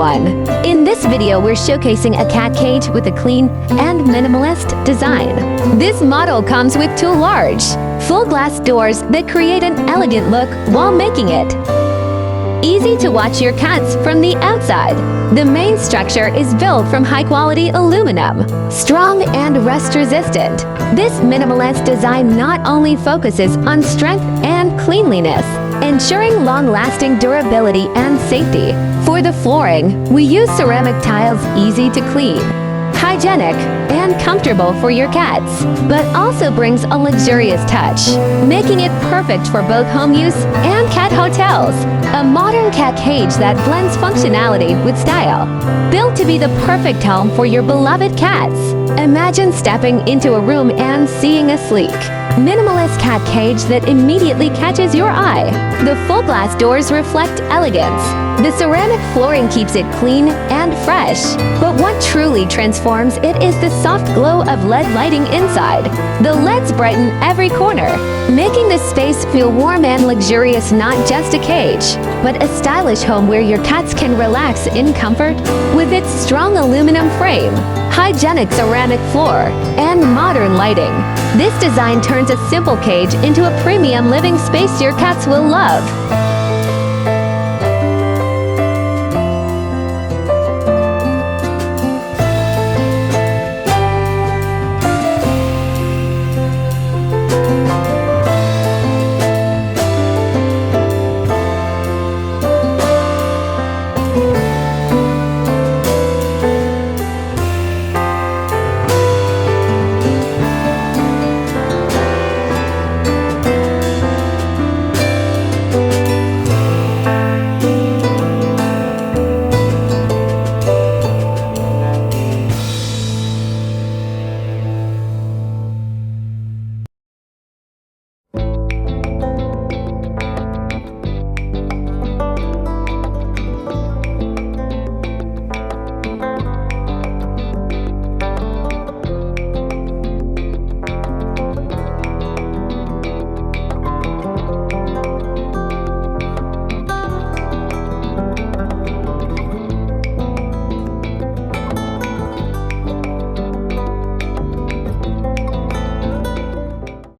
everyone! In this video, we're showcasing a cat cage with a clean and minimalist design. This model comes with two large, full glass doors that create an elegant look while making it easy to watch your cats from the outside. The main structure is built from high-quality aluminum, strong and rust-resistant. This minimalist design not only focuses on strength and cleanliness, ensuring long-lasting durability and safety. For the flooring, we use ceramic tiles easy to clean, hygienic, and comfortable for your cats, but also brings a luxurious touch, making it perfect for both home use and cat hotels. A modern cat cage that blends functionality with style, built to be the perfect home for your beloved cats. Imagine stepping into a room and seeing a sleek, minimalist cat cage that immediately catches your eye. The full glass doors reflect elegance. The ceramic flooring keeps it clean and fresh. But what truly transforms it is the soft glow of LED lighting inside. The LEDs brighten every corner, making the space feel warm and luxurious, not just a cage, but a stylish home where your cats can relax in comfort. With its strong aluminum frame, hygienic ceramic floor, and modern lighting, this design turns a simple cage into a premium living space your cats will love.